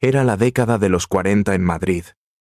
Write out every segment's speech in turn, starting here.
Era la década de los 40 en Madrid,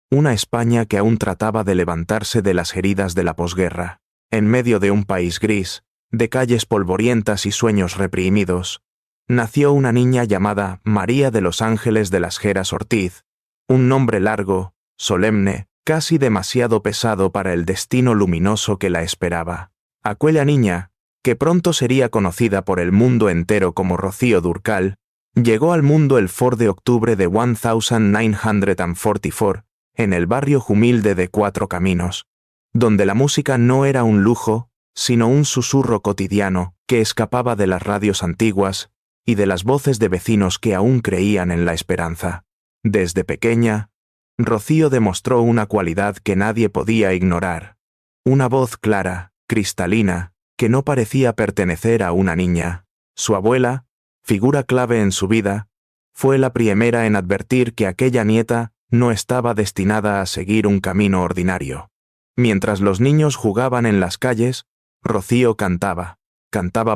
una España que aún trataba de levantarse de las heridas de la posguerra. En medio de un país gris, de calles polvorientas y sueños reprimidos, nació una niña llamada María de los Ángeles de las Heras Ortiz, un nombre largo, solemne, casi demasiado pesado para el destino luminoso que la esperaba. Aquella niña, que pronto sería conocida por el mundo entero como Rocío Dúrcal, llegó al mundo el 4 de octubre de 1944, en el barrio humilde de Cuatro Caminos, donde la música no era un lujo, sino un susurro cotidiano que escapaba de las radios antiguas y de las voces de vecinos que aún creían en la esperanza. Desde pequeña, Rocío demostró una cualidad que nadie podía ignorar, una voz clara, cristalina, que no parecía pertenecer a una niña. Su abuela, figura clave en su vida, fue la primera en advertir que aquella nieta no estaba destinada a seguir un camino ordinario. Mientras los niños jugaban en las calles, Rocío cantaba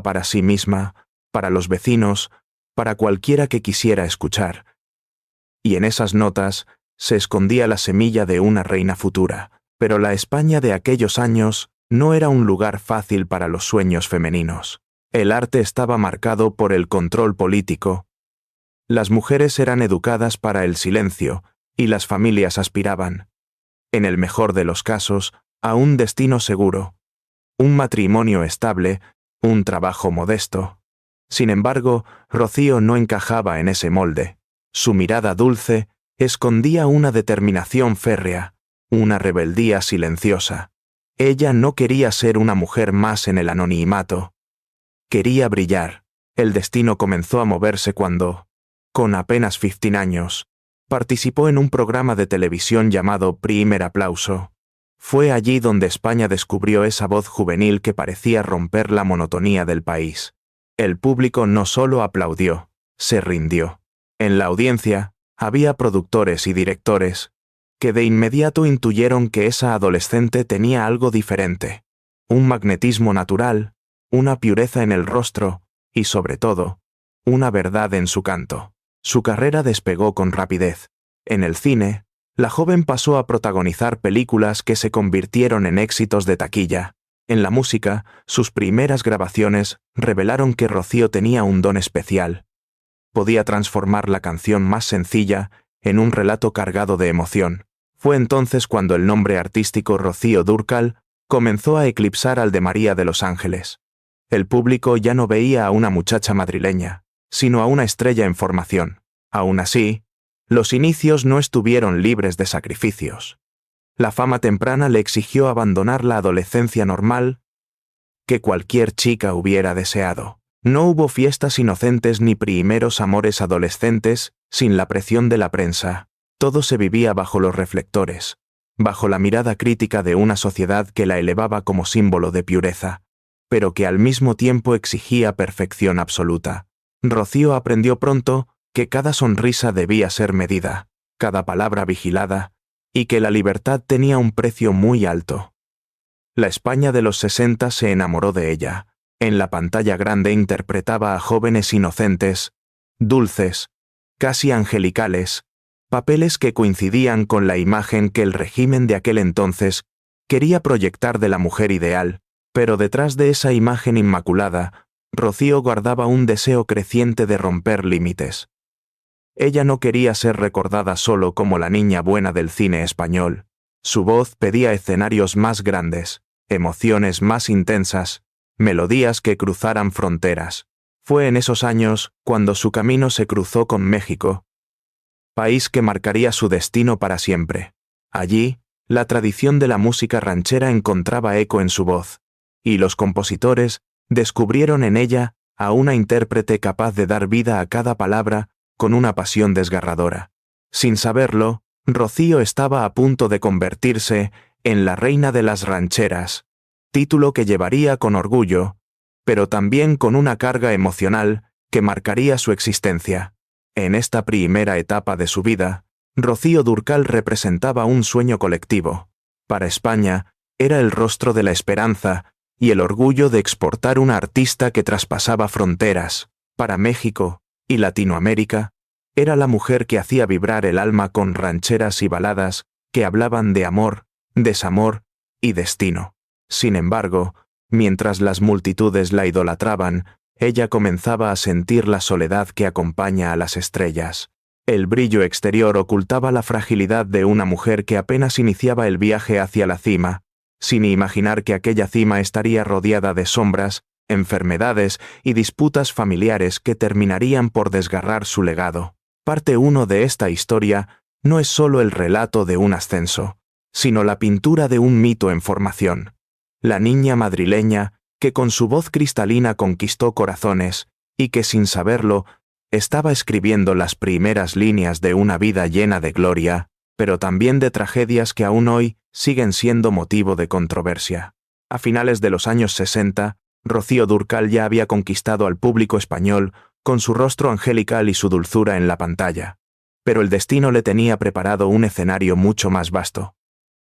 para sí misma, para los vecinos, para cualquiera que quisiera escuchar. Y en esas notas se escondía la semilla de una reina futura. Pero la España de aquellos años no era un lugar fácil para los sueños femeninos. El arte estaba marcado por el control político. Las mujeres eran educadas para el silencio, y las familias aspiraban, en el mejor de los casos, a un destino seguro, un matrimonio estable, un trabajo modesto. Sin embargo, Rocío no encajaba en ese molde. Su mirada dulce escondía una determinación férrea, una rebeldía silenciosa. Ella no quería ser una mujer más en el anonimato. Quería brillar. El destino comenzó a moverse cuando, con apenas 15 años, participó en un programa de televisión llamado Primer Aplauso. Fue allí donde España descubrió esa voz juvenil que parecía romper la monotonía del país. El público no solo aplaudió, se rindió. En la audiencia había productores y directores que de inmediato intuyeron que esa adolescente tenía algo diferente, un magnetismo natural, una pureza en el rostro y, sobre todo, una verdad en su canto. Su carrera despegó con rapidez. En el cine, la joven pasó a protagonizar películas que se convirtieron en éxitos de taquilla. En la música, sus primeras grabaciones revelaron que Rocío tenía un don especial. Podía transformar la canción más sencilla en un relato cargado de emoción. Fue entonces cuando el nombre artístico Rocío Dúrcal comenzó a eclipsar al de María de los Ángeles. El público ya no veía a una muchacha madrileña, sino a una estrella en formación. Aún así, los inicios no estuvieron libres de sacrificios. La fama temprana le exigió abandonar la adolescencia normal que cualquier chica hubiera deseado. No hubo fiestas inocentes ni primeros amores adolescentes sin la presión de la prensa. Todo se vivía bajo los reflectores, bajo la mirada crítica de una sociedad que la elevaba como símbolo de pureza, pero que al mismo tiempo exigía perfección absoluta. Rocío aprendió pronto que cada sonrisa debía ser medida, cada palabra vigilada, y que la libertad tenía un precio muy alto. La España de los 60 se enamoró de ella. En la pantalla grande interpretaba a jóvenes inocentes, dulces, casi angelicales, papeles que coincidían con la imagen que el régimen de aquel entonces quería proyectar de la mujer ideal, pero detrás de esa imagen inmaculada, Rocío guardaba un deseo creciente de romper límites. Ella no quería ser recordada solo como la niña buena del cine español. Su voz pedía escenarios más grandes, emociones más intensas, melodías que cruzaran fronteras. Fue en esos años cuando su camino se cruzó con México, país que marcaría su destino para siempre. Allí, la tradición de la música ranchera encontraba eco en su voz, y los compositores descubrieron en ella a una intérprete capaz de dar vida a cada palabra con una pasión desgarradora. Sin saberlo, Rocío estaba a punto de convertirse en la reina de las rancheras, título que llevaría con orgullo, pero también con una carga emocional que marcaría su existencia. En esta primera etapa de su vida, Rocío Dúrcal representaba un sueño colectivo. Para España, era el rostro de la esperanza y el orgullo de exportar una artista que traspasaba fronteras. Para México y Latinoamérica, Era la mujer que hacía vibrar el alma con rancheras y baladas que hablaban de amor, desamor y destino. Sin embargo, mientras las multitudes la idolatraban, ella comenzaba a sentir la soledad que acompaña a las estrellas. El brillo exterior ocultaba la fragilidad de una mujer que apenas iniciaba el viaje hacia la cima, sin imaginar que aquella cima estaría rodeada de sombras, enfermedades y disputas familiares que terminarían por desgarrar su legado. Parte 1 de esta historia no es solo el relato de un ascenso, sino la pintura de un mito en formación. La niña madrileña, que con su voz cristalina conquistó corazones, y que sin saberlo, estaba escribiendo las primeras líneas de una vida llena de gloria, pero también de tragedias que aún hoy siguen siendo motivo de controversia. A finales de los años 60, Rocío Dúrcal ya había conquistado al público español con su rostro angelical y su dulzura en la pantalla. Pero el destino le tenía preparado un escenario mucho más vasto.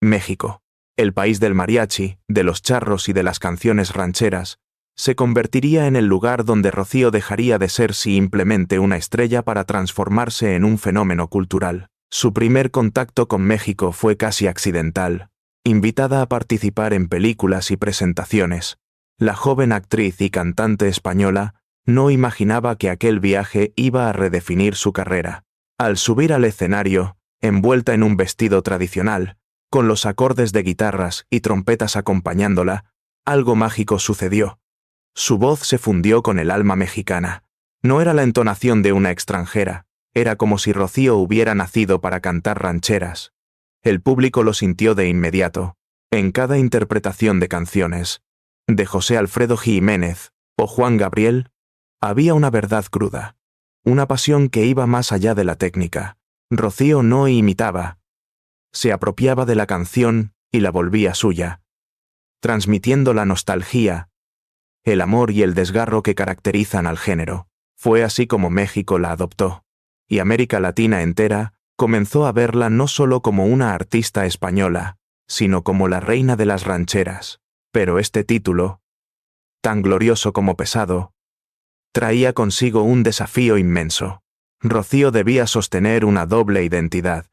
México, el país del mariachi, de los charros y de las canciones rancheras, se convertiría en el lugar donde Rocío dejaría de ser simplemente una estrella para transformarse en un fenómeno cultural. Su primer contacto con México fue casi accidental. Invitada a participar en películas y presentaciones, la joven actriz y cantante española no imaginaba que aquel viaje iba a redefinir su carrera. Al subir al escenario, envuelta en un vestido tradicional, con los acordes de guitarras y trompetas acompañándola, algo mágico sucedió. Su voz se fundió con el alma mexicana. No era la entonación de una extranjera, era como si Rocío hubiera nacido para cantar rancheras. El público lo sintió de inmediato, en cada interpretación de canciones. De José Alfredo Jiménez o Juan Gabriel, había una verdad cruda, una pasión que iba más allá de la técnica. Rocío no imitaba, se apropiaba de la canción y la volvía suya, transmitiendo la nostalgia, el amor y el desgarro que caracterizan al género. Fue así como México la adoptó, y América Latina entera comenzó a verla no solo como una artista española, sino como la reina de las rancheras. Pero este título, tan glorioso como pesado, traía consigo un desafío inmenso. Rocío debía sostener una doble identidad.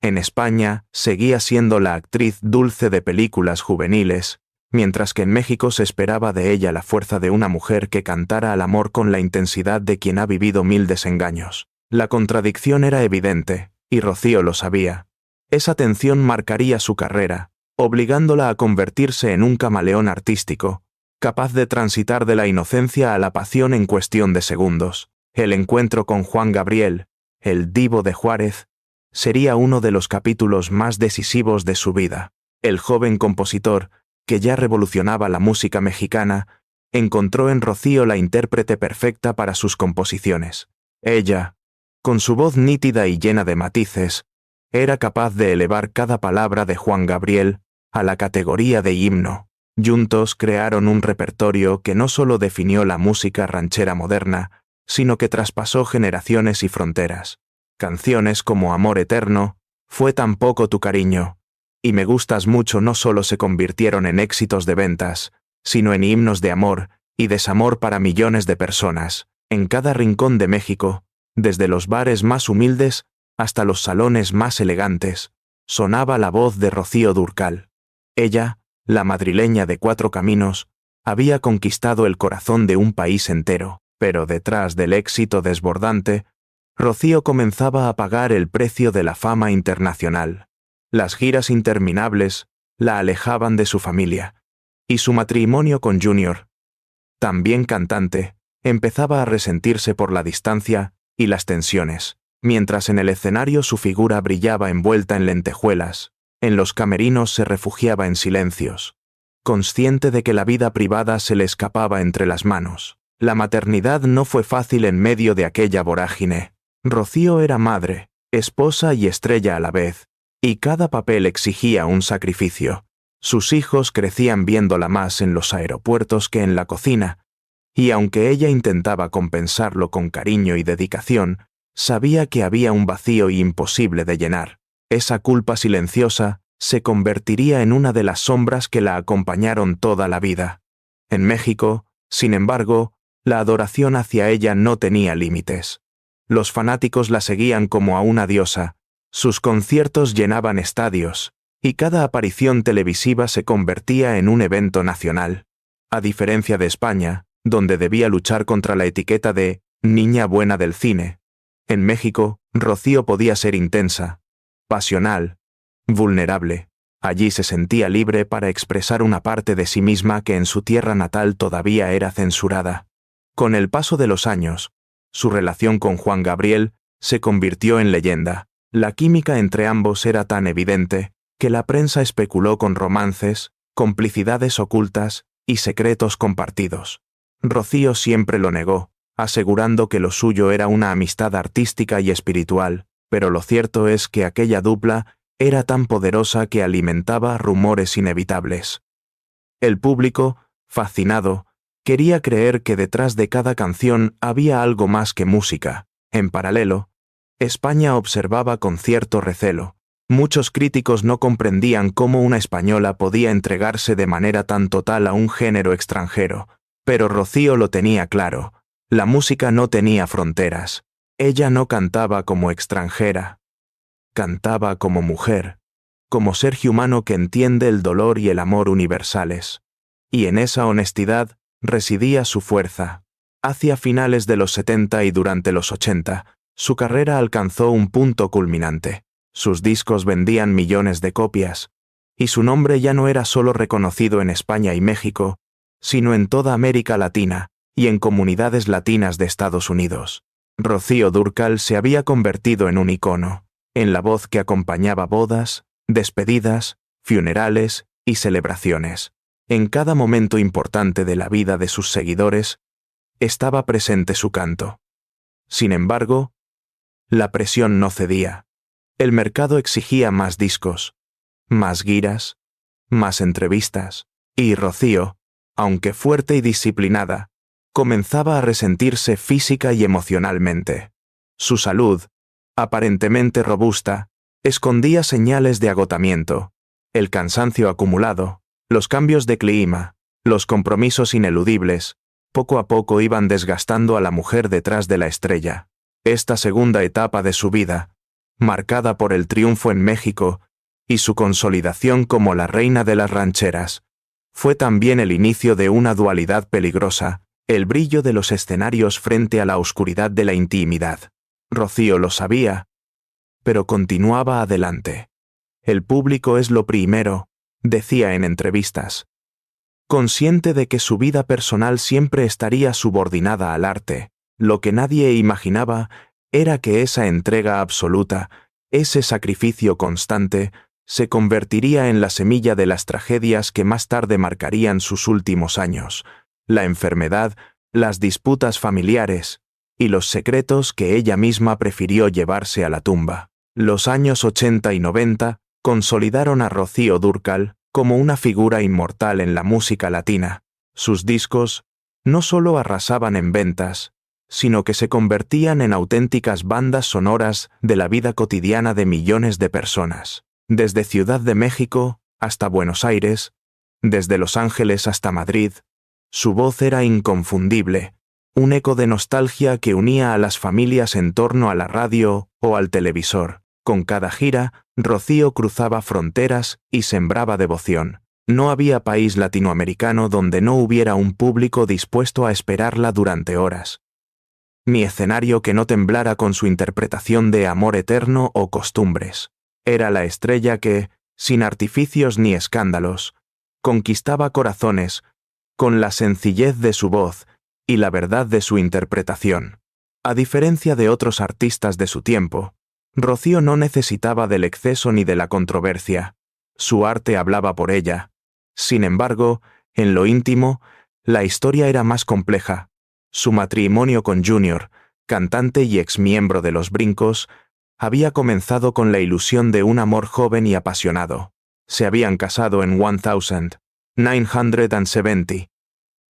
En España seguía siendo la actriz dulce de películas juveniles, mientras que en México se esperaba de ella la fuerza de una mujer que cantara al amor con la intensidad de quien ha vivido 1000 desengaños. La contradicción era evidente, y Rocío lo sabía. Esa tensión marcaría su carrera, obligándola a convertirse en un camaleón artístico, capaz de transitar de la inocencia a la pasión en cuestión de segundos. El encuentro con Juan Gabriel, el divo de Juárez, sería uno de los capítulos más decisivos de su vida. El joven compositor, que ya revolucionaba la música mexicana, encontró en Rocío la intérprete perfecta para sus composiciones. Ella, con su voz nítida y llena de matices, era capaz de elevar cada palabra de Juan Gabriel a la categoría de himno. Juntos crearon un repertorio que no solo definió la música ranchera moderna, sino que traspasó generaciones y fronteras. Canciones como Amor Eterno, Fue tan poco tu cariño, y Me gustas mucho no solo se convirtieron en éxitos de ventas, sino en himnos de amor y desamor para millones de personas. En cada rincón de México, desde los bares más humildes hasta los salones más elegantes, sonaba la voz de Rocío Dúrcal. Ella, la madrileña de Cuatro Caminos, había conquistado el corazón de un país entero, pero detrás del éxito desbordante, Rocío comenzaba a pagar el precio de la fama internacional. Las giras interminables la alejaban de su familia, y su matrimonio con Junior, también cantante, empezaba a resentirse por la distancia y las tensiones. Mientras en el escenario su figura brillaba envuelta en lentejuelas, en los camerinos se refugiaba en silencios, consciente de que la vida privada se le escapaba entre las manos. La maternidad no fue fácil en medio de aquella vorágine. Rocío era madre, esposa y estrella a la vez, y cada papel exigía un sacrificio. Sus hijos crecían viéndola más en los aeropuertos que en la cocina, y aunque ella intentaba compensarlo con cariño y dedicación, sabía que había un vacío imposible de llenar. Esa culpa silenciosa se convertiría en una de las sombras que la acompañaron toda la vida. En México, sin embargo, la adoración hacia ella no tenía límites. Los fanáticos la seguían como a una diosa, sus conciertos llenaban estadios, y cada aparición televisiva se convertía en un evento nacional. A diferencia de España, donde debía luchar contra la etiqueta de niña buena del cine, en México, Rocío podía ser intensa, pasional, vulnerable. Allí se sentía libre para expresar una parte de sí misma que en su tierra natal todavía era censurada. Con el paso de los años, su relación con Juan Gabriel se convirtió en leyenda. La química entre ambos era tan evidente que la prensa especuló con romances, complicidades ocultas y secretos compartidos. Rocío siempre lo negó, asegurando que lo suyo era una amistad artística y espiritual, pero lo cierto es que aquella dupla era tan poderosa que alimentaba rumores inevitables. El público, fascinado, quería creer que detrás de cada canción había algo más que música. En paralelo, España observaba con cierto recelo. Muchos críticos no comprendían cómo una española podía entregarse de manera tan total a un género extranjero, pero Rocío lo tenía claro. La música no tenía fronteras. Ella no cantaba como extranjera. Cantaba como mujer, como ser humano que entiende el dolor y el amor universales. Y en esa honestidad residía su fuerza. Hacia finales de los 70 y durante los 80, su carrera alcanzó un punto culminante. Sus discos vendían millones de copias, y su nombre ya no era solo reconocido en España y México, sino en toda América Latina y en comunidades latinas de Estados Unidos. Rocío Dúrcal se había convertido en un icono, en la voz que acompañaba bodas, despedidas, funerales y celebraciones. En cada momento importante de la vida de sus seguidores, estaba presente su canto. Sin embargo, la presión no cedía. El mercado exigía más discos, más giras, más entrevistas, y Rocío, aunque fuerte y disciplinada, comenzaba a resentirse física y emocionalmente. Su salud, aparentemente robusta, escondía señales de agotamiento, el cansancio acumulado, los cambios de clima, los compromisos ineludibles, poco a poco iban desgastando a la mujer detrás de la estrella. Esta segunda etapa de su vida, marcada por el triunfo en México y su consolidación como la reina de las rancheras, fue también el inicio de una dualidad peligrosa, el brillo de los escenarios frente a la oscuridad de la intimidad. Rocío lo sabía, pero continuaba adelante. El público es lo primero, decía en entrevistas. Consciente de que su vida personal siempre estaría subordinada al arte, lo que nadie imaginaba era que esa entrega absoluta, ese sacrificio constante, se convertiría en la semilla de las tragedias que más tarde marcarían sus últimos años, la enfermedad, las disputas familiares y los secretos que ella misma prefirió llevarse a la tumba. Los años 80 y 90 consolidaron a Rocío Dúrcal como una figura inmortal en la música latina. Sus discos no solo arrasaban en ventas, sino que se convertían en auténticas bandas sonoras de la vida cotidiana de millones de personas. Desde Ciudad de México hasta Buenos Aires, desde Los Ángeles hasta Madrid, su voz era inconfundible, un eco de nostalgia que unía a las familias en torno a la radio o al televisor. Con cada gira, Rocío cruzaba fronteras y sembraba devoción. No había país latinoamericano donde no hubiera un público dispuesto a esperarla durante horas, ni escenario que no temblara con su interpretación de Amor Eterno o Costumbres. Era la estrella que, sin artificios ni escándalos, conquistaba corazones con la sencillez de su voz y la verdad de su interpretación. A diferencia de otros artistas de su tiempo, Rocío no necesitaba del exceso ni de la controversia. Su arte hablaba por ella. Sin embargo, en lo íntimo, la historia era más compleja. Su matrimonio con Junior, cantante y exmiembro de Los Brincos, había comenzado con la ilusión de un amor joven y apasionado. Se habían casado en 1970,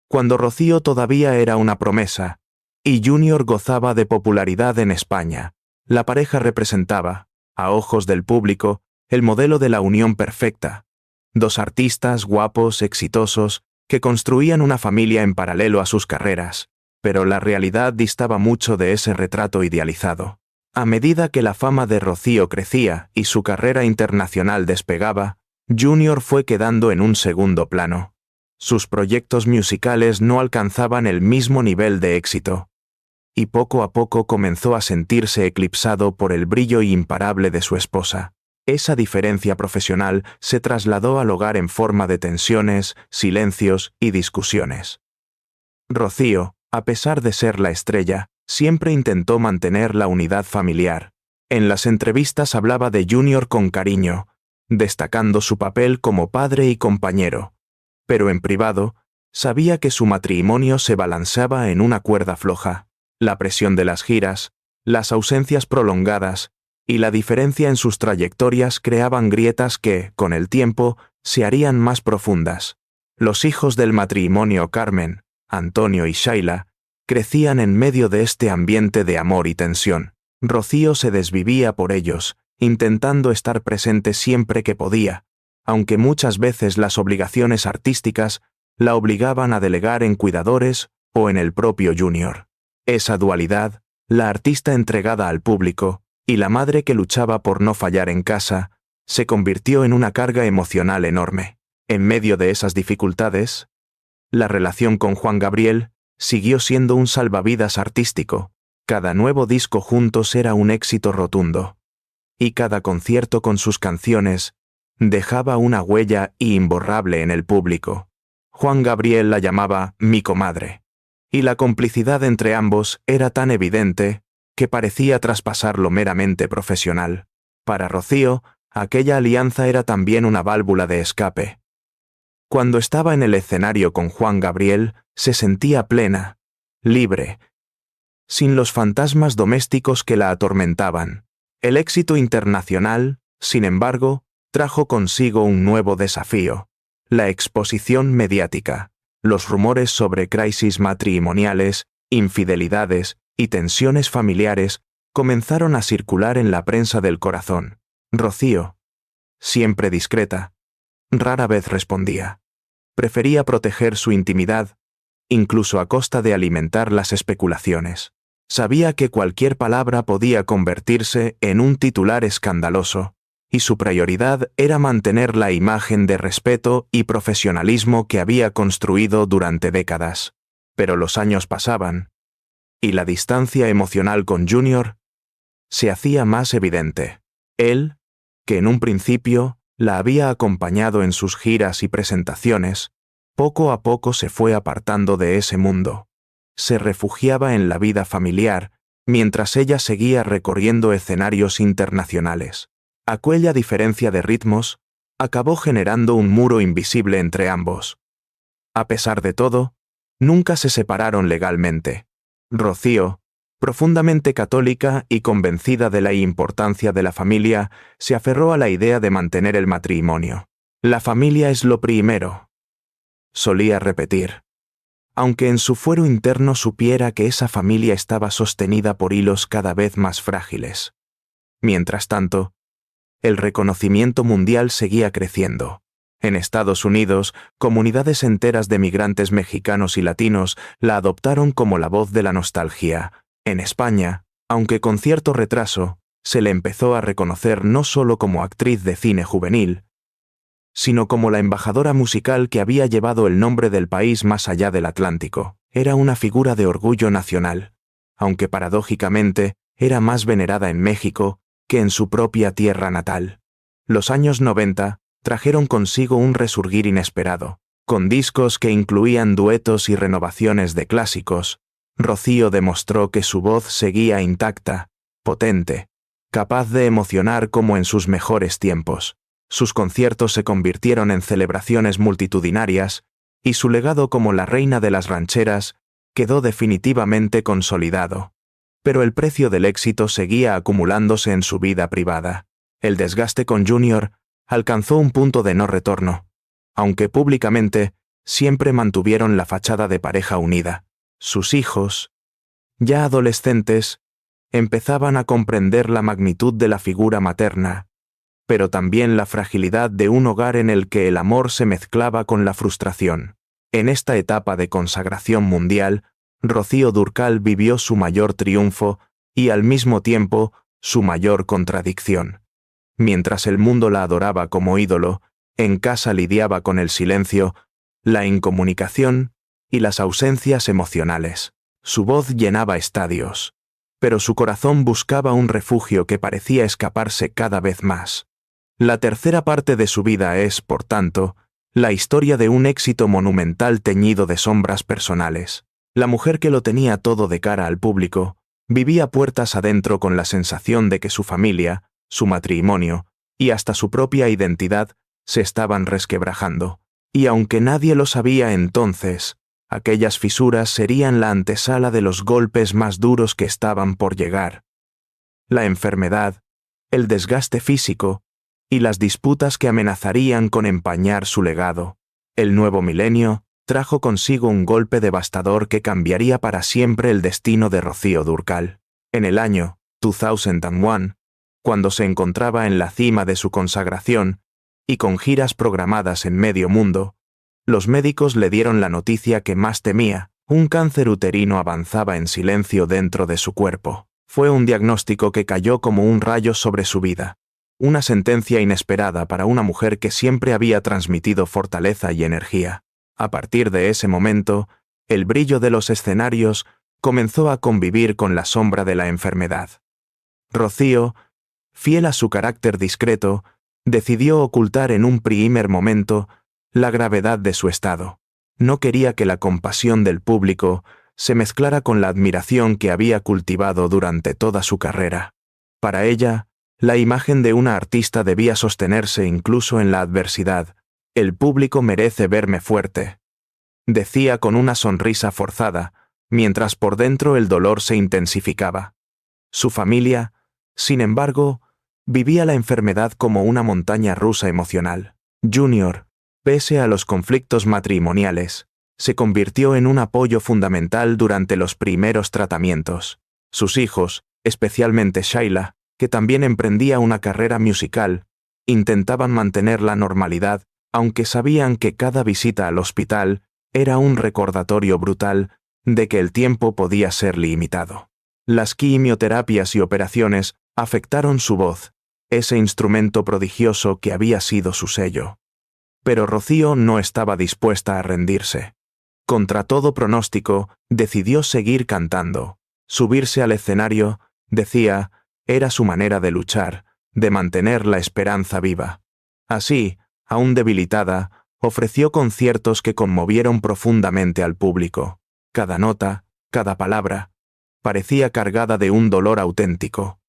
cuando Rocío todavía era una promesa, y Junior gozaba de popularidad en España. La pareja representaba, a ojos del público, el modelo de la unión perfecta. Dos artistas guapos, exitosos, que construían una familia en paralelo a sus carreras. pero la realidad distaba mucho de ese retrato idealizado. A medida que la fama de Rocío crecía y su carrera internacional despegaba, Junior fue quedando en un segundo plano. Sus proyectos musicales no alcanzaban el mismo nivel de éxito, y poco a poco comenzó a sentirse eclipsado por el brillo imparable de su esposa. Esa diferencia profesional se trasladó al hogar en forma de tensiones, silencios y discusiones. Rocío, a pesar de ser la estrella, siempre intentó mantener la unidad familiar. En las entrevistas hablaba de Junior con cariño, destacando su papel como padre y compañero. Pero en privado, sabía que su matrimonio se balanceaba en una cuerda floja. La presión de las giras, las ausencias prolongadas y la diferencia en sus trayectorias creaban grietas que, con el tiempo, se harían más profundas. Los hijos del matrimonio Carmen, Antonio y Shaila, crecían en medio de este ambiente de amor y tensión. Rocío se desvivía por ellos, intentando estar presente siempre que podía, aunque muchas veces las obligaciones artísticas la obligaban a delegar en cuidadores o en el propio Junior. Esa dualidad, la artista entregada al público y la madre que luchaba por no fallar en casa, se convirtió en una carga emocional enorme. En medio de esas dificultades, la relación con Juan Gabriel siguió siendo un salvavidas artístico. Cada nuevo disco juntos era un éxito rotundo, y cada concierto con sus canciones dejaba una huella imborrable en el público. Juan Gabriel la llamaba mi comadre, y la complicidad entre ambos era tan evidente que parecía traspasar lo meramente profesional. Para Rocío, aquella alianza era también una válvula de escape. Cuando estaba en el escenario con Juan Gabriel, se sentía plena, libre, sin los fantasmas domésticos que la atormentaban. El éxito internacional, sin embargo, trajo consigo un nuevo desafío: la exposición mediática. Los rumores sobre crisis matrimoniales, infidelidades y tensiones familiares comenzaron a circular en la prensa del corazón. Rocío, siempre discreta, rara vez respondía. Prefería proteger su intimidad, incluso a costa de alimentar las especulaciones. Sabía que cualquier palabra podía convertirse en un titular escandaloso, y su prioridad era mantener la imagen de respeto y profesionalismo que había construido durante décadas. Pero los años pasaban, y la distancia emocional con Junior se hacía más evidente. Él, que en un principio la había acompañado en sus giras y presentaciones, poco a poco se fue apartando de ese mundo. Se refugiaba en la vida familiar, mientras ella seguía recorriendo escenarios internacionales. Aquella diferencia de ritmos acabó generando un muro invisible entre ambos. A pesar de todo, nunca se separaron legalmente. Rocío, profundamente católica y convencida de la importancia de la familia, se aferró a la idea de mantener el matrimonio. La familia es lo primero, solía repetir, aunque en su fuero interno supiera que esa familia estaba sostenida por hilos cada vez más frágiles. Mientras tanto, el reconocimiento mundial seguía creciendo. En Estados Unidos, comunidades enteras de migrantes mexicanos y latinos la adoptaron como la voz de la nostalgia. En España, aunque con cierto retraso, se le empezó a reconocer no solo como actriz de cine juvenil, sino como la embajadora musical que había llevado el nombre del país más allá del Atlántico. Era una figura de orgullo nacional, aunque paradójicamente era más venerada en México que en su propia tierra natal. Los años 90 trajeron consigo un resurgir inesperado. Con discos que incluían duetos y renovaciones de clásicos, Rocío demostró que su voz seguía intacta, potente, capaz de emocionar como en sus mejores tiempos. Sus conciertos se convirtieron en celebraciones multitudinarias, y su legado como la reina de las rancheras quedó definitivamente consolidado. Pero el precio del éxito seguía acumulándose en su vida privada. El desgaste con Junior alcanzó un punto de no retorno, aunque públicamente siempre mantuvieron la fachada de pareja unida. Sus hijos, ya adolescentes, empezaban a comprender la magnitud de la figura materna, pero también la fragilidad de un hogar en el que el amor se mezclaba con la frustración. En esta etapa de consagración mundial, Rocío Dúrcal vivió su mayor triunfo y al mismo tiempo su mayor contradicción. Mientras el mundo la adoraba como ídolo, en casa lidiaba con el silencio, la incomunicación y las ausencias emocionales. Su voz llenaba estadios, pero su corazón buscaba un refugio que parecía escaparse cada vez más. La tercera parte de su vida es, por tanto, la historia de un éxito monumental teñido de sombras personales. La mujer que lo tenía todo de cara al público, vivía puertas adentro con la sensación de que su familia, su matrimonio y hasta su propia identidad se estaban resquebrajando. Y aunque nadie lo sabía entonces, aquellas fisuras serían la antesala de los golpes más duros que estaban por llegar. La enfermedad, el desgaste físico y las disputas que amenazarían con empañar su legado. El nuevo milenio trajo consigo un golpe devastador que cambiaría para siempre el destino de Rocío Dúrcal. En el año 2001, cuando se encontraba en la cima de su consagración y con giras programadas en medio mundo, los médicos le dieron la noticia que más temía: un cáncer uterino avanzaba en silencio dentro de su cuerpo. Fue un diagnóstico que cayó como un rayo sobre su vida. Una sentencia inesperada para una mujer que siempre había transmitido fortaleza y energía. A partir de ese momento, el brillo de los escenarios comenzó a convivir con la sombra de la enfermedad. Rocío, fiel a su carácter discreto, decidió ocultar en un primer momento la gravedad de su estado. No quería que la compasión del público se mezclara con la admiración que había cultivado durante toda su carrera. Para ella, la imagen de una artista debía sostenerse incluso en la adversidad. El público merece verme fuerte, decía con una sonrisa forzada, mientras por dentro el dolor se intensificaba. Su familia, sin embargo, vivía la enfermedad como una montaña rusa emocional. Junior, pese a los conflictos matrimoniales, se convirtió en un apoyo fundamental durante los primeros tratamientos. Sus hijos, especialmente Shaila, que también emprendía una carrera musical, intentaban mantener la normalidad, aunque sabían que cada visita al hospital era un recordatorio brutal de que el tiempo podía ser limitado. Las quimioterapias y operaciones afectaron su voz, ese instrumento prodigioso que había sido su sello. Pero Rocío no estaba dispuesta a rendirse. Contra todo pronóstico, decidió seguir cantando. Subirse al escenario, decía, era su manera de luchar, de mantener la esperanza viva. Así, aún debilitada, ofreció conciertos que conmovieron profundamente al público. Cada nota, cada palabra, parecía cargada de un dolor auténtico.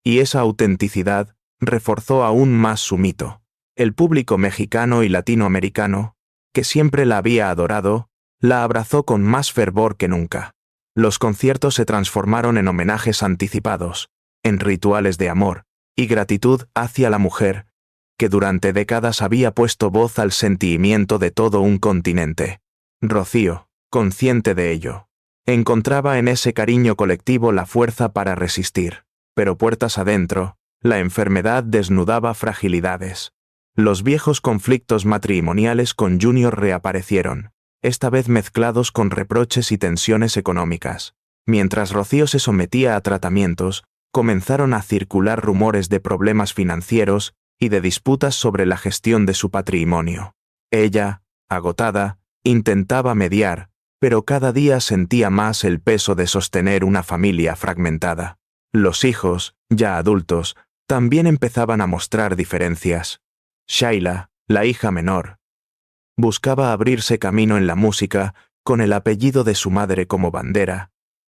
Y esa autenticidad reforzó aún más su mito. El público mexicano y latinoamericano, que siempre la había adorado, la abrazó con más fervor que nunca. Los conciertos se transformaron en homenajes anticipados, en rituales de amor y gratitud hacia la mujer, que durante décadas había puesto voz al sentimiento de todo un continente. Rocío, consciente de ello, encontraba en ese cariño colectivo la fuerza para resistir, pero puertas adentro, la enfermedad desnudaba fragilidades. Los viejos conflictos matrimoniales con Junior reaparecieron, esta vez mezclados con reproches y tensiones económicas. Mientras Rocío se sometía a tratamientos, comenzaron a circular rumores de problemas financieros y de disputas sobre la gestión de su patrimonio. Ella, agotada, intentaba mediar, pero cada día sentía más el peso de sostener una familia fragmentada. Los hijos, ya adultos, también empezaban a mostrar diferencias. Shaila, la hija menor, buscaba abrirse camino en la música con el apellido de su madre como bandera,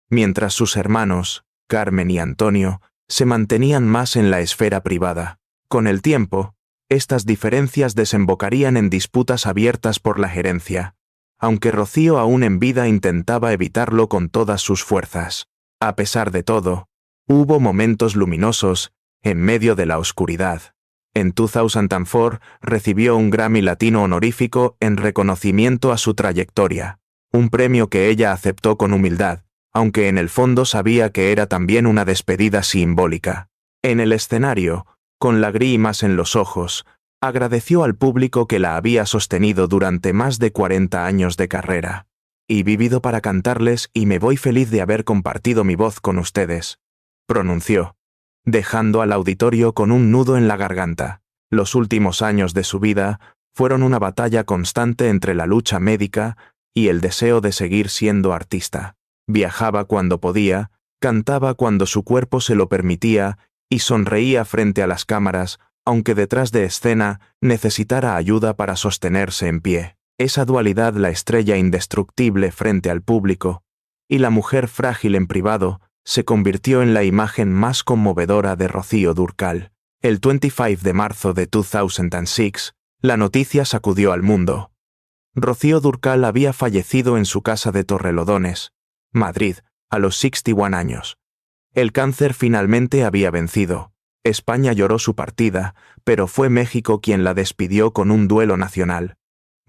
mientras sus hermanos, Carmen y Antonio, se mantenían más en la esfera privada. Con el tiempo, estas diferencias desembocarían en disputas abiertas por la gerencia, aunque Rocío aún en vida intentaba evitarlo con todas sus fuerzas. A pesar de todo, hubo momentos luminosos en medio de la oscuridad. En 2004 recibió un Grammy Latino honorífico en reconocimiento a su trayectoria, un premio que ella aceptó con humildad, aunque en el fondo sabía que era también una despedida simbólica. En el escenario, con lágrimas en los ojos, agradeció al público que la había sostenido durante más de 40 años de carrera. He vivido para cantarles y me voy feliz de haber compartido mi voz con ustedes, pronunció, dejando al auditorio con un nudo en la garganta. Los últimos años de su vida fueron una batalla constante entre la lucha médica y el deseo de seguir siendo artista. Viajaba cuando podía, cantaba cuando su cuerpo se lo permitía y sonreía frente a las cámaras, aunque detrás de escena necesitara ayuda para sostenerse en pie. Esa dualidad, la estrella indestructible frente al público y la mujer frágil en privado, se convirtió en la imagen más conmovedora de Rocío Dúrcal. El 25 de marzo de 2006, la noticia sacudió al mundo. Rocío Dúrcal había fallecido en su casa de Torrelodones, Madrid, a los 61 años. El cáncer finalmente había vencido. España lloró su partida, pero fue México quien la despidió con un duelo nacional.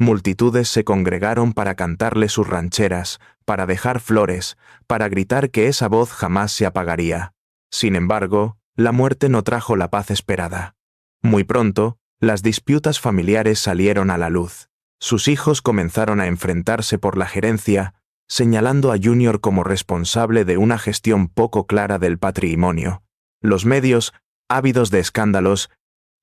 Multitudes se congregaron para cantarle sus rancheras, para dejar flores, para gritar que esa voz jamás se apagaría. Sin embargo, la muerte no trajo la paz esperada. Muy pronto, las disputas familiares salieron a la luz. Sus hijos comenzaron a enfrentarse por la gerencia, señalando a Junior como responsable de una gestión poco clara del patrimonio. Los medios, ávidos de escándalos,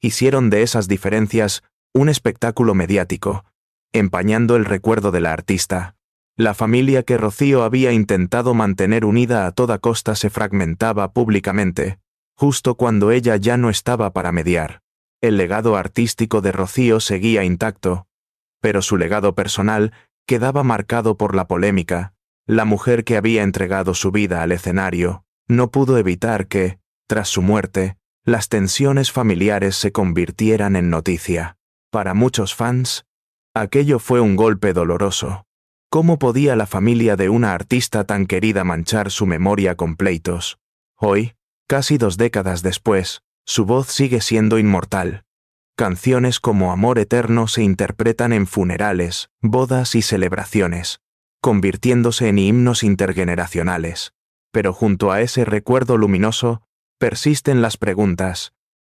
hicieron de esas diferencias un espectáculo mediático, empañando el recuerdo de la artista. La familia que Rocío había intentado mantener unida a toda costa se fragmentaba públicamente, justo cuando ella ya no estaba para mediar. El legado artístico de Rocío seguía intacto, pero su legado personal quedaba marcado por la polémica. La mujer que había entregado su vida al escenario no pudo evitar que, tras su muerte, las tensiones familiares se convirtieran en noticia. Para muchos fans, aquello fue un golpe doloroso. ¿Cómo podía la familia de una artista tan querida manchar su memoria con pleitos? Hoy, casi 2 décadas después, su voz sigue siendo inmortal. Canciones como Amor Eterno se interpretan en funerales, bodas y celebraciones, convirtiéndose en himnos intergeneracionales. Pero junto a ese recuerdo luminoso, persisten las preguntas.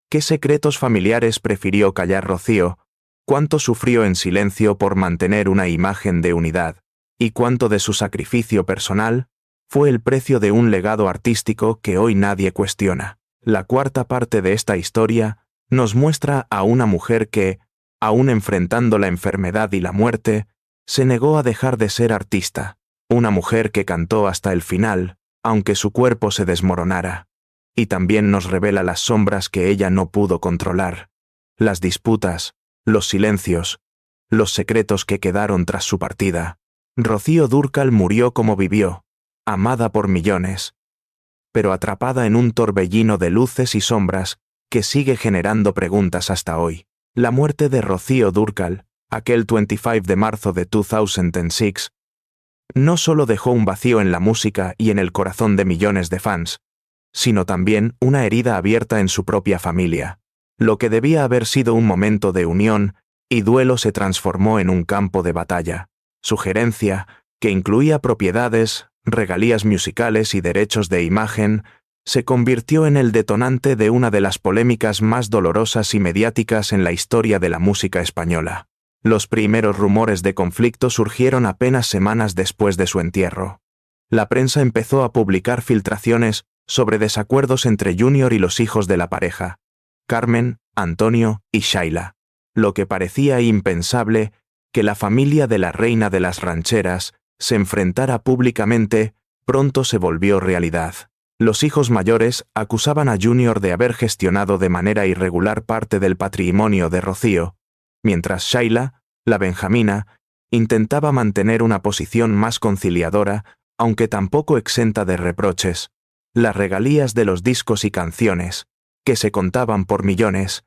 ¿Qué secretos familiares prefirió callar Rocío? ¿Cuánto sufrió en silencio por mantener una imagen de unidad? ¿Y cuánto de su sacrificio personal fue el precio de un legado artístico que hoy nadie cuestiona? La cuarta parte de esta historia nos muestra a una mujer que, aun enfrentando la enfermedad y la muerte, se negó a dejar de ser artista. Una mujer que cantó hasta el final, aunque su cuerpo se desmoronara. Y también nos revela las sombras que ella no pudo controlar. Las disputas, los silencios, los secretos que quedaron tras su partida. Rocío Dúrcal murió como vivió, amada por millones, pero atrapada en un torbellino de luces y sombras que sigue generando preguntas hasta hoy. La muerte de Rocío Dúrcal, aquel 25 de marzo de 2006, no solo dejó un vacío en la música y en el corazón de millones de fans, sino también una herida abierta en su propia familia. Lo que debía haber sido un momento de unión y duelo se transformó en un campo de batalla. Su gerencia, que incluía propiedades, regalías musicales y derechos de imagen, se convirtió en el detonante de una de las polémicas más dolorosas y mediáticas en la historia de la música española. Los primeros rumores de conflicto surgieron apenas semanas después de su entierro. La prensa empezó a publicar filtraciones sobre desacuerdos entre Junior y los hijos de la pareja, Carmen, Antonio y Shaila. Lo que parecía impensable, que la familia de la reina de las rancheras se enfrentara públicamente, pronto se volvió realidad. Los hijos mayores acusaban a Junior de haber gestionado de manera irregular parte del patrimonio de Rocío, mientras Shaila, la benjamina, intentaba mantener una posición más conciliadora, aunque tampoco exenta de reproches. Las regalías de los discos y canciones, que se contaban por millones,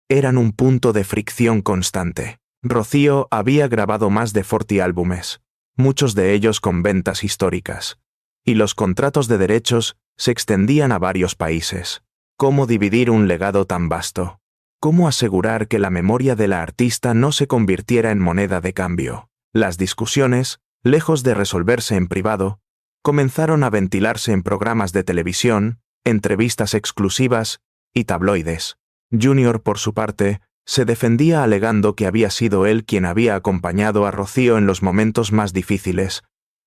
eran un punto de fricción constante. Rocío había grabado más de 40 álbumes, muchos de ellos con ventas históricas, y los contratos de derechos se extendían a varios países. ¿Cómo dividir un legado tan vasto? ¿Cómo asegurar que la memoria de la artista no se convirtiera en moneda de cambio? Las discusiones, lejos de resolverse en privado, comenzaron a ventilarse en programas de televisión, entrevistas exclusivas y tabloides. Junior, por su parte, se defendía alegando que había sido él quien había acompañado a Rocío en los momentos más difíciles,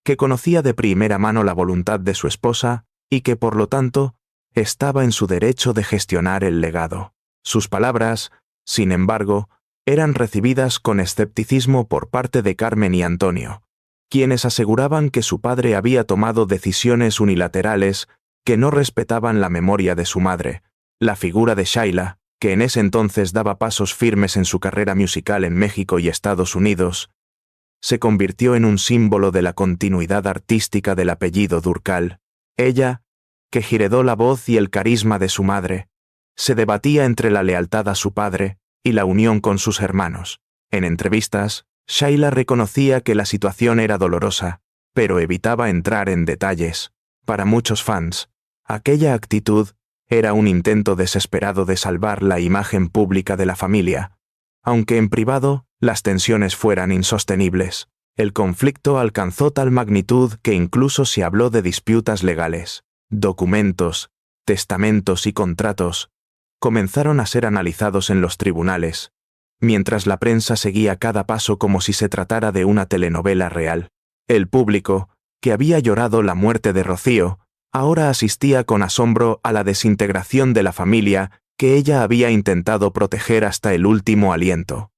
que conocía de primera mano la voluntad de su esposa y que, por lo tanto, estaba en su derecho de gestionar el legado. Sus palabras, sin embargo, eran recibidas con escepticismo por parte de Carmen y Antonio, quienes aseguraban que su padre había tomado decisiones unilaterales que no respetaban la memoria de su madre. La figura de Sheila, que en ese entonces daba pasos firmes en su carrera musical en México y Estados Unidos, se convirtió en un símbolo de la continuidad artística del apellido Durcal. Ella, que heredó la voz y el carisma de su madre, se debatía entre la lealtad a su padre y la unión con sus hermanos. En entrevistas, Sheila reconocía que la situación era dolorosa, pero evitaba entrar en detalles. Para muchos fans, aquella actitud era un intento desesperado de salvar la imagen pública de la familia, aunque en privado las tensiones fueran insostenibles. El conflicto alcanzó tal magnitud que incluso se habló de disputas legales. Documentos, testamentos y contratos comenzaron a ser analizados en los tribunales, mientras la prensa seguía cada paso como si se tratara de una telenovela real. El público, que había llorado la muerte de Rocío, ahora asistía con asombro a la desintegración de la familia que ella había intentado proteger hasta el último aliento.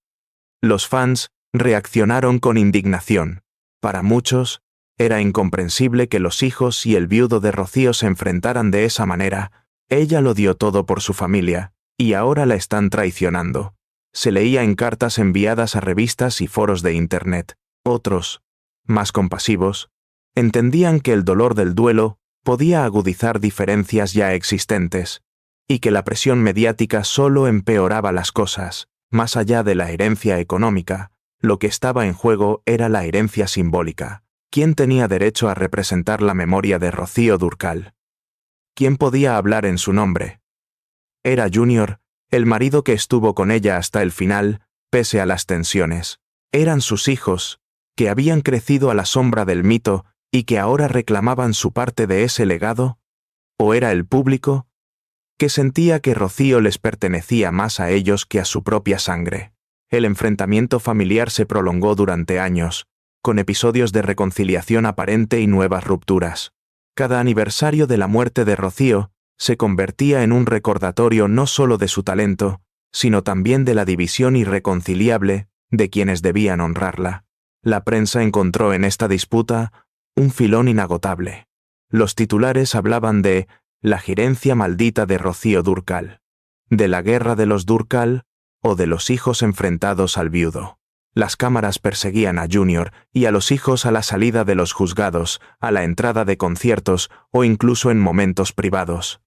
Los fans reaccionaron con indignación. Para muchos, era incomprensible que los hijos y el viudo de Rocío se enfrentaran de esa manera. Ella lo dio todo por su familia, y ahora la están traicionando. Se leía en cartas enviadas a revistas y foros de Internet. Otros, más compasivos, entendían que el dolor del duelo podía agudizar diferencias ya existentes, y que la presión mediática solo empeoraba las cosas. Más allá de la herencia económica, lo que estaba en juego era la herencia simbólica. ¿Quién tenía derecho a representar la memoria de Rocío Durcal? ¿Quién podía hablar en su nombre? Era Junior, el marido que estuvo con ella hasta el final, pese a las tensiones. Eran sus hijos, que habían crecido a la sombra del mito y que ahora reclamaban su parte de ese legado. ¿O era el público, que sentía que Rocío les pertenecía más a ellos que a su propia sangre? El enfrentamiento familiar se prolongó durante años, con episodios de reconciliación aparente y nuevas rupturas. Cada aniversario de la muerte de Rocío se convertía en un recordatorio no solo de su talento, sino también de la división irreconciliable de quienes debían honrarla. La prensa encontró en esta disputa un filón inagotable. Los titulares hablaban de la gerencia maldita de Rocío Durcal, de la guerra de los Durcal o de los hijos enfrentados al viudo. Las cámaras perseguían a Junior y a los hijos a la salida de los juzgados, a la entrada de conciertos o incluso en momentos privados.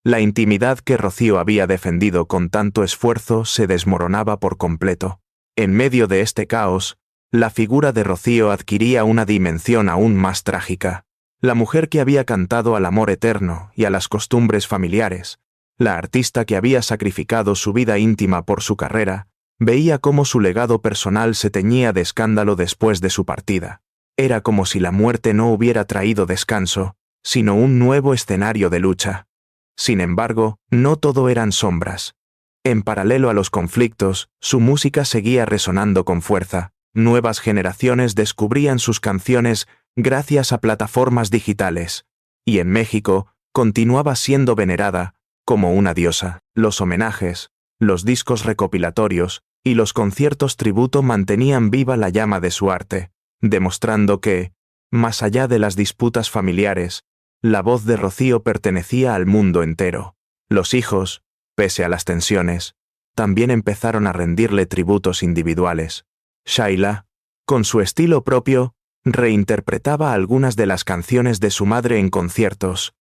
La intimidad que Rocío había defendido con tanto esfuerzo se desmoronaba por completo. En medio de este caos, la figura de Rocío adquiría una dimensión aún más trágica. La mujer que había cantado al amor eterno y a las costumbres familiares, la artista que había sacrificado su vida íntima por su carrera, veía cómo su legado personal se teñía de escándalo después de su partida. Era como si la muerte no hubiera traído descanso, sino un nuevo escenario de lucha. Sin embargo, no todo eran sombras. En paralelo a los conflictos, su música seguía resonando con fuerza. Nuevas generaciones descubrían sus canciones gracias a plataformas digitales, y en México continuaba siendo venerada como una diosa. Los homenajes, los discos recopilatorios y los conciertos tributo mantenían viva la llama de su arte, demostrando que, más allá de las disputas familiares, la voz de Rocío pertenecía al mundo entero. Los hijos, pese a las tensiones, también empezaron a rendirle tributos individuales. Sheila, con su estilo propio, reinterpretaba algunas de las canciones de su madre en conciertos,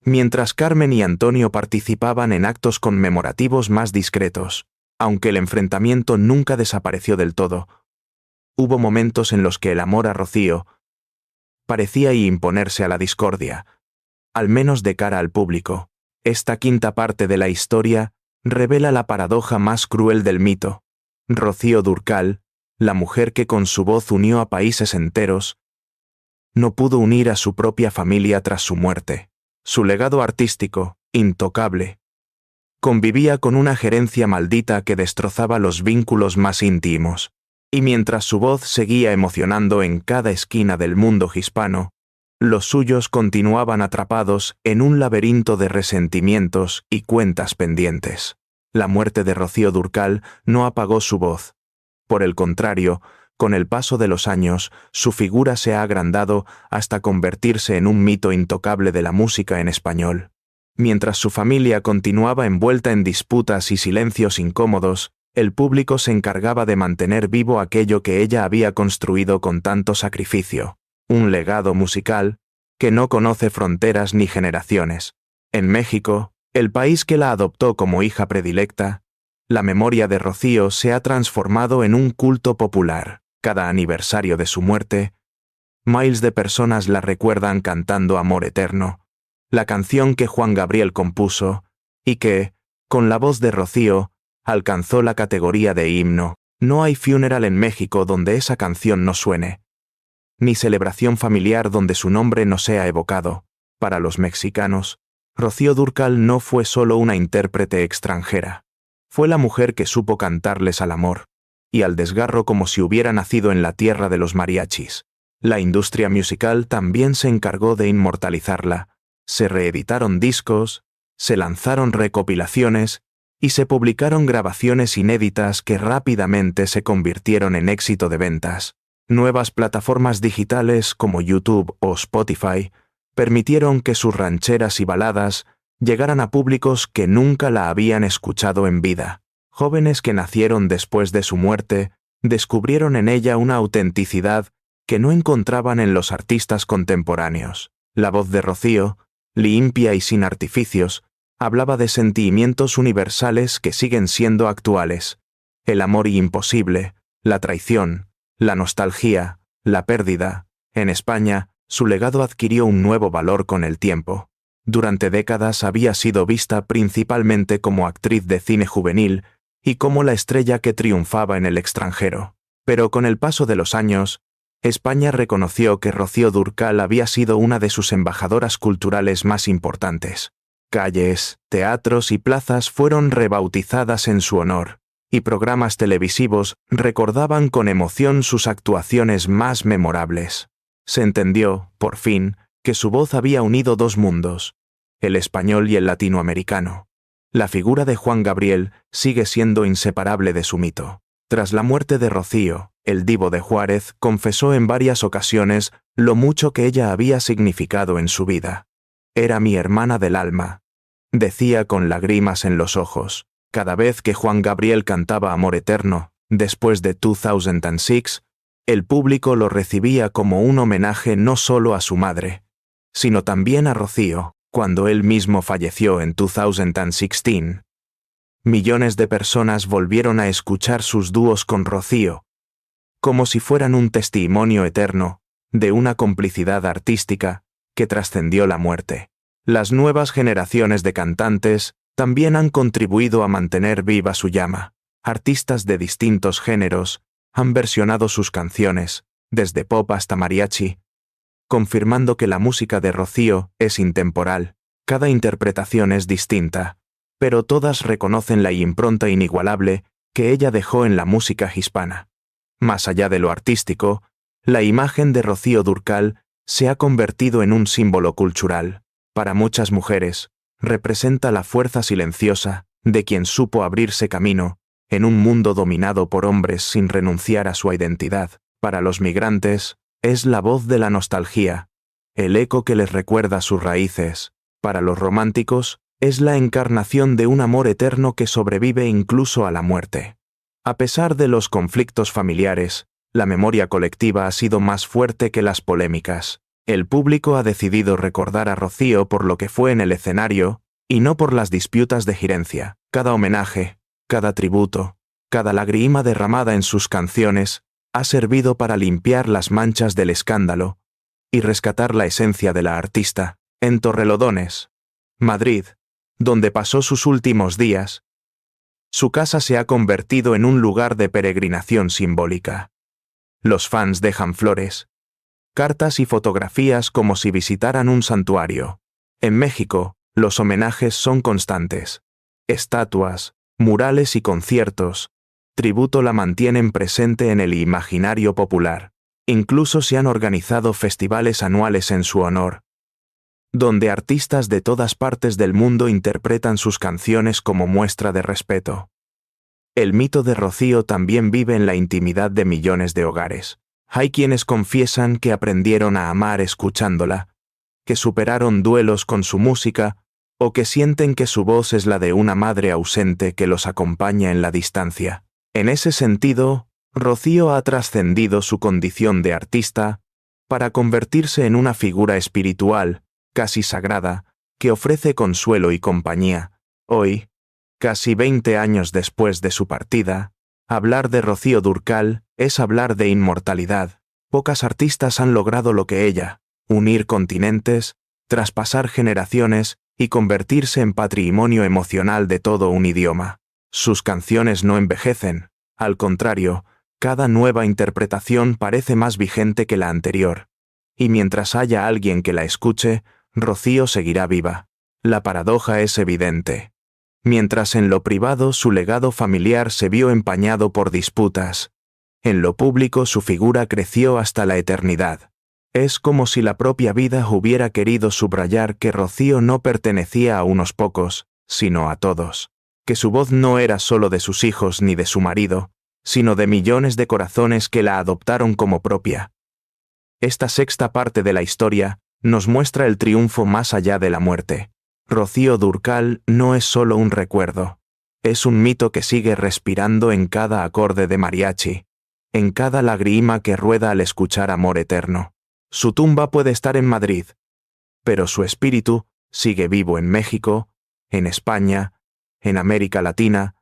mientras Carmen y Antonio participaban en actos conmemorativos más discretos. Aunque el enfrentamiento nunca desapareció del todo, hubo momentos en los que el amor a Rocío parecía imponerse a la discordia, al menos de cara al público. Esta quinta parte de la historia revela la paradoja más cruel del mito. Rocío Durcal, la mujer que con su voz unió a países enteros, no pudo unir a su propia familia tras su muerte. Su legado artístico, intocable, convivía con una gerencia maldita que destrozaba los vínculos más íntimos. Y mientras su voz seguía emocionando en cada esquina del mundo hispano, los suyos continuaban atrapados en un laberinto de resentimientos y cuentas pendientes. La muerte de Rocío Dúrcal no apagó su voz. Por el contrario, con el paso de los años, su figura se ha agrandado hasta convertirse en un mito intocable de la música en español. Mientras su familia continuaba envuelta en disputas y silencios incómodos, el público se encargaba de mantener vivo aquello que ella había construido con tanto sacrificio, un legado musical que no conoce fronteras ni generaciones. En México, el país que la adoptó como hija predilecta, la memoria de Rocío se ha transformado en un culto popular. Cada aniversario de su muerte, miles de personas la recuerdan cantando Amor Eterno, la canción que Juan Gabriel compuso y que, con la voz de Rocío, alcanzó la categoría de himno. No hay funeral en México donde esa canción no suene, ni celebración familiar donde su nombre no sea evocado. Para los mexicanos, Rocío Dúrcal no fue solo una intérprete extranjera, fue la mujer que supo cantarles al amor y al desgarro como si hubiera nacido en la tierra de los mariachis. La industria musical también se encargó de inmortalizarla. Se reeditaron discos, se lanzaron recopilaciones y se publicaron grabaciones inéditas que rápidamente se convirtieron en éxito de ventas. Nuevas plataformas digitales como YouTube o Spotify permitieron que sus rancheras y baladas llegaran a públicos que nunca la habían escuchado en vida. Jóvenes que nacieron después de su muerte descubrieron en ella una autenticidad que no encontraban en los artistas contemporáneos. La voz de Rocío, limpia y sin artificios, hablaba de sentimientos universales que siguen siendo actuales: el amor imposible, la traición, la nostalgia, la pérdida. En España, su legado adquirió un nuevo valor con el tiempo. Durante décadas había sido vista principalmente como actriz de cine juvenil y como la estrella que triunfaba en el extranjero. Pero con el paso de los años, España reconoció que Rocío Dúrcal había sido una de sus embajadoras culturales más importantes. Calles, teatros y plazas fueron rebautizadas en su honor, y programas televisivos recordaban con emoción sus actuaciones más memorables. Se entendió, por fin, que su voz había unido dos mundos, el español y el latinoamericano. La figura de Juan Gabriel sigue siendo inseparable de su mito. Tras la muerte de Rocío, el Divo de Juárez confesó en varias ocasiones lo mucho que ella había significado en su vida. Era mi hermana del alma, decía con lágrimas en los ojos. Cada vez que Juan Gabriel cantaba Amor Eterno, después de 2006, el público lo recibía como un homenaje no solo a su madre, sino también a Rocío. Cuando él mismo falleció en 2016, millones de personas volvieron a escuchar sus dúos con Rocío, como si fueran un testimonio eterno de una complicidad artística que trascendió la muerte. Las nuevas generaciones de cantantes también han contribuido a mantener viva su llama. Artistas de distintos géneros han versionado sus canciones, desde pop hasta mariachi, confirmando que la música de Rocío es intemporal. Cada interpretación es distinta, pero todas reconocen la impronta inigualable que ella dejó en la música hispana. Más allá de lo artístico, la imagen de Rocío Dúrcal se ha convertido en un símbolo cultural. Para muchas mujeres, representa la fuerza silenciosa de quien supo abrirse camino en un mundo dominado por hombres sin renunciar a su identidad. Para los migrantes, es la voz de la nostalgia, el eco que les recuerda sus raíces. Para los románticos, es la encarnación de un amor eterno que sobrevive incluso a la muerte. A pesar de los conflictos familiares, la memoria colectiva ha sido más fuerte que las polémicas. El público ha decidido recordar a Rocío por lo que fue en el escenario y no por las disputas de gerencia. Cada homenaje, cada tributo, cada lágrima derramada en sus canciones ha servido para limpiar las manchas del escándalo y rescatar la esencia de la artista. En Torrelodones, Madrid, donde pasó sus últimos días, su casa se ha convertido en un lugar de peregrinación simbólica. Los fans dejan flores, cartas y fotografías como si visitaran un santuario. En México, los homenajes son constantes. Estatuas, murales y conciertos tributo la mantienen presente en el imaginario popular. Incluso se han organizado festivales anuales en su honor, donde artistas de todas partes del mundo interpretan sus canciones como muestra de respeto. El mito de Rocío también vive en la intimidad de millones de hogares. Hay quienes confiesan que aprendieron a amar escuchándola, que superaron duelos con su música, o que sienten que su voz es la de una madre ausente que los acompaña en la distancia. En ese sentido, Rocío ha trascendido su condición de artista para convertirse en una figura espiritual, casi sagrada, que ofrece consuelo y compañía. Hoy, casi 20 años después de su partida, hablar de Rocío Dúrcal es hablar de inmortalidad. Pocas artistas han logrado lo que ella: unir continentes, traspasar generaciones y convertirse en patrimonio emocional de todo un idioma. Sus canciones no envejecen, al contrario, cada nueva interpretación parece más vigente que la anterior. Y mientras haya alguien que la escuche, Rocío seguirá viva. La paradoja es evidente. Mientras en lo privado su legado familiar se vio empañado por disputas, en lo público su figura creció hasta la eternidad. Es como si la propia vida hubiera querido subrayar que Rocío no pertenecía a unos pocos, sino a todos, que su voz no era solo de sus hijos ni de su marido, sino de millones de corazones que la adoptaron como propia. Esta sexta parte de la historia nos muestra el triunfo más allá de la muerte. Rocío Dúrcal no es solo un recuerdo, es un mito que sigue respirando en cada acorde de mariachi, en cada lágrima que rueda al escuchar Amor Eterno. Su tumba puede estar en Madrid, pero su espíritu sigue vivo en México, en España, en América Latina,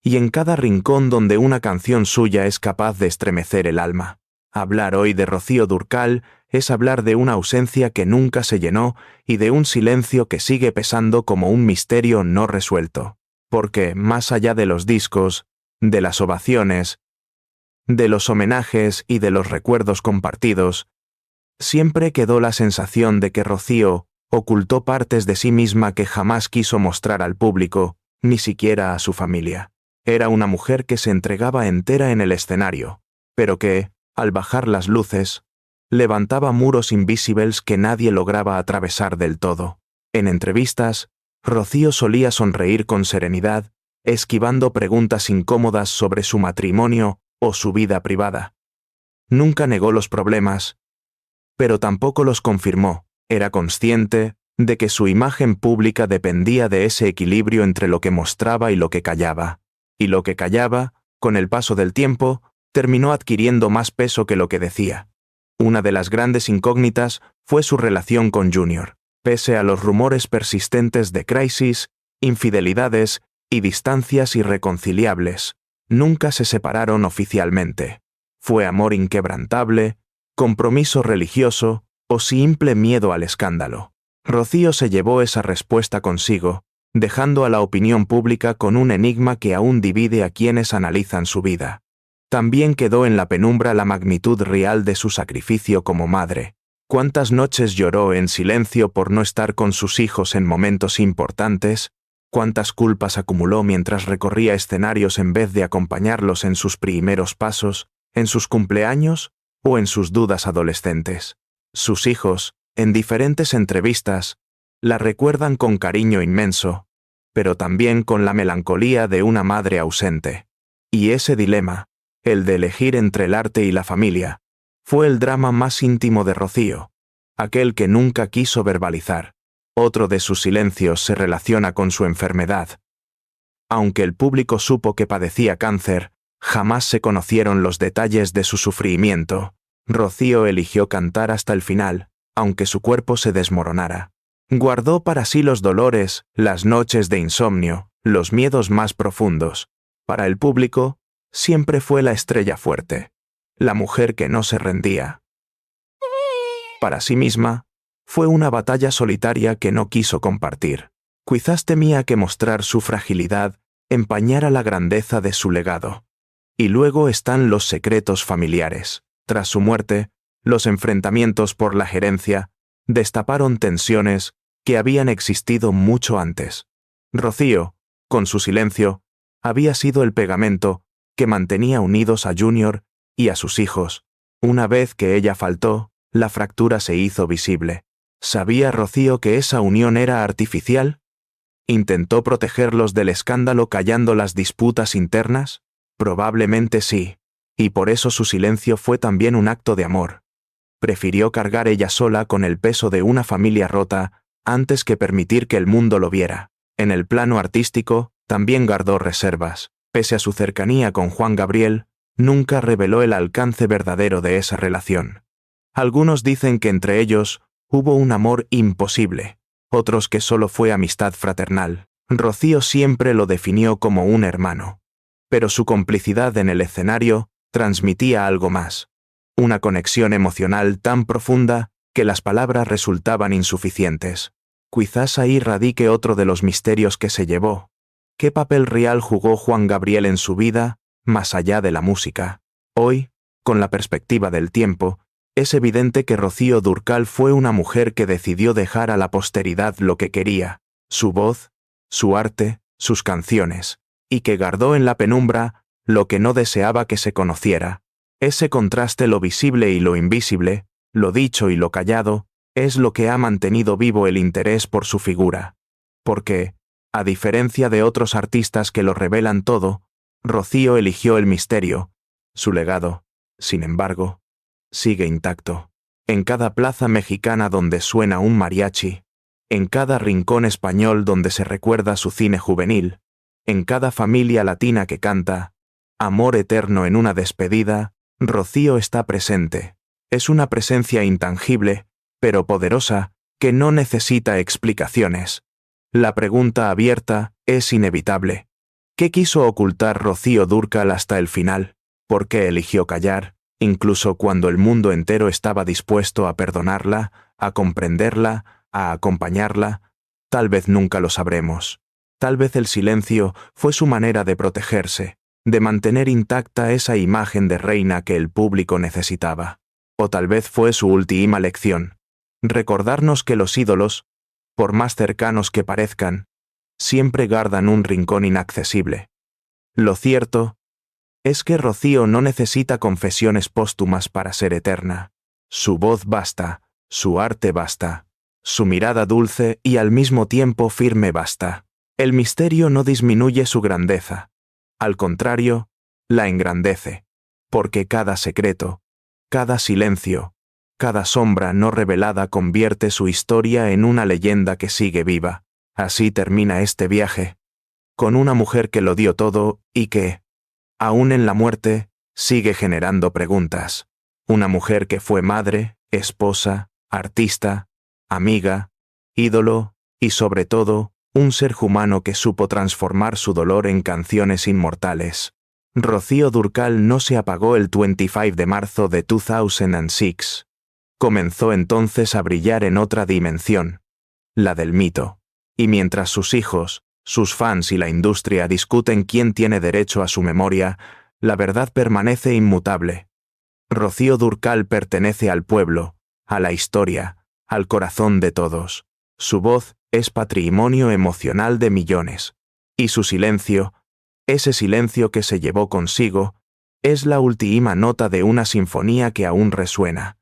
y en cada rincón donde una canción suya es capaz de estremecer el alma. Hablar hoy de Rocío Dúrcal es hablar de una ausencia que nunca se llenó y de un silencio que sigue pesando como un misterio no resuelto. Porque, más allá de los discos, de las ovaciones, de los homenajes y de los recuerdos compartidos, siempre quedó la sensación de que Rocío ocultó partes de sí misma que jamás quiso mostrar al público, ni siquiera a su familia. Era una mujer que se entregaba entera en el escenario, pero que, al bajar las luces, levantaba muros invisibles que nadie lograba atravesar del todo. En entrevistas, Rocío solía sonreír con serenidad, esquivando preguntas incómodas sobre su matrimonio o su vida privada. Nunca negó los problemas, pero tampoco los confirmó. Era consciente de que su imagen pública dependía de ese equilibrio entre lo que mostraba y lo que callaba. Y lo que callaba, con el paso del tiempo, terminó adquiriendo más peso que lo que decía. Una de las grandes incógnitas fue su relación con Junior. Pese a los rumores persistentes de crisis, infidelidades y distancias irreconciliables, nunca se separaron oficialmente. ¿Fue amor inquebrantable, compromiso religioso o simple miedo al escándalo? Rocío se llevó esa respuesta consigo, dejando a la opinión pública con un enigma que aún divide a quienes analizan su vida. También quedó en la penumbra la magnitud real de su sacrificio como madre. ¿Cuántas noches lloró en silencio por no estar con sus hijos en momentos importantes? ¿Cuántas culpas acumuló mientras recorría escenarios en vez de acompañarlos en sus primeros pasos, en sus cumpleaños o en sus dudas adolescentes? Sus hijos, en diferentes entrevistas, la recuerdan con cariño inmenso, pero también con la melancolía de una madre ausente. Y ese dilema, el de elegir entre el arte y la familia, fue el drama más íntimo de Rocío, aquel que nunca quiso verbalizar. Otro de sus silencios se relaciona con su enfermedad. Aunque el público supo que padecía cáncer, jamás se conocieron los detalles de su sufrimiento. Rocío eligió cantar hasta el final, aunque su cuerpo se desmoronara. Guardó para sí los dolores, las noches de insomnio, los miedos más profundos. Para el público, siempre fue la estrella fuerte, la mujer que no se rendía. Para sí misma, fue una batalla solitaria que no quiso compartir. Quizás temía que mostrar su fragilidad empañara la grandeza de su legado. Y luego están los secretos familiares. Tras su muerte, los enfrentamientos por la gerencia destaparon tensiones que habían existido mucho antes. Rocío, con su silencio, había sido el pegamento que mantenía unidos a Junior y a sus hijos. Una vez que ella faltó, la fractura se hizo visible. ¿Sabía Rocío que esa unión era artificial? ¿Intentó protegerlos del escándalo callando las disputas internas? Probablemente sí, y por eso su silencio fue también un acto de amor. Prefirió cargar ella sola con el peso de una familia rota antes que permitir que el mundo lo viera. En el plano artístico, también guardó reservas. Pese a su cercanía con Juan Gabriel, nunca reveló el alcance verdadero de esa relación. Algunos dicen que entre ellos hubo un amor imposible, otros que solo fue amistad fraternal. Rocío siempre lo definió como un hermano. Pero su complicidad en el escenario transmitía algo más. Una conexión emocional tan profunda que las palabras resultaban insuficientes. Quizás ahí radique otro de los misterios que se llevó. ¿Qué papel real jugó Juan Gabriel en su vida, más allá de la música? Hoy, con la perspectiva del tiempo, es evidente que Rocío Dúrcal fue una mujer que decidió dejar a la posteridad lo que quería, su voz, su arte, sus canciones, y que guardó en la penumbra lo que no deseaba que se conociera. Ese contraste, lo visible y lo invisible, lo dicho y lo callado, es lo que ha mantenido vivo el interés por su figura. Porque, a diferencia de otros artistas que lo revelan todo, Rocío eligió el misterio. Su legado, sin embargo, sigue intacto. En cada plaza mexicana donde suena un mariachi, en cada rincón español donde se recuerda su cine juvenil, en cada familia latina que canta Amor eterno en una despedida, Rocío está presente. Es una presencia intangible, pero poderosa, que no necesita explicaciones. La pregunta abierta es inevitable. ¿Qué quiso ocultar Rocío Dúrcal hasta el final? ¿Por qué eligió callar, incluso cuando el mundo entero estaba dispuesto a perdonarla, a comprenderla, a acompañarla? Tal vez nunca lo sabremos. Tal vez el silencio fue su manera de protegerse, de mantener intacta esa imagen de reina que el público necesitaba. O tal vez fue su última lección. Recordarnos que los ídolos, por más cercanos que parezcan, siempre guardan un rincón inaccesible. Lo cierto es que Rocío no necesita confesiones póstumas para ser eterna. Su voz basta, su arte basta, su mirada dulce y al mismo tiempo firme basta. El misterio no disminuye su grandeza. Al contrario, la engrandece, porque cada secreto, cada silencio, cada sombra no revelada convierte su historia en una leyenda que sigue viva. Así termina este viaje, con una mujer que lo dio todo y que, aún en la muerte, sigue generando preguntas. Una mujer que fue madre, esposa, artista, amiga, ídolo y sobre todo, un ser humano que supo transformar su dolor en canciones inmortales. Rocío Dúrcal no se apagó el 25 de marzo de 2006. Comenzó entonces a brillar en otra dimensión, la del mito. Y mientras sus hijos, sus fans y la industria discuten quién tiene derecho a su memoria, la verdad permanece inmutable. Rocío Dúrcal pertenece al pueblo, a la historia, al corazón de todos. Su voz es patrimonio emocional de millones. Y su silencio, ese silencio que se llevó consigo, es la última nota de una sinfonía que aún resuena.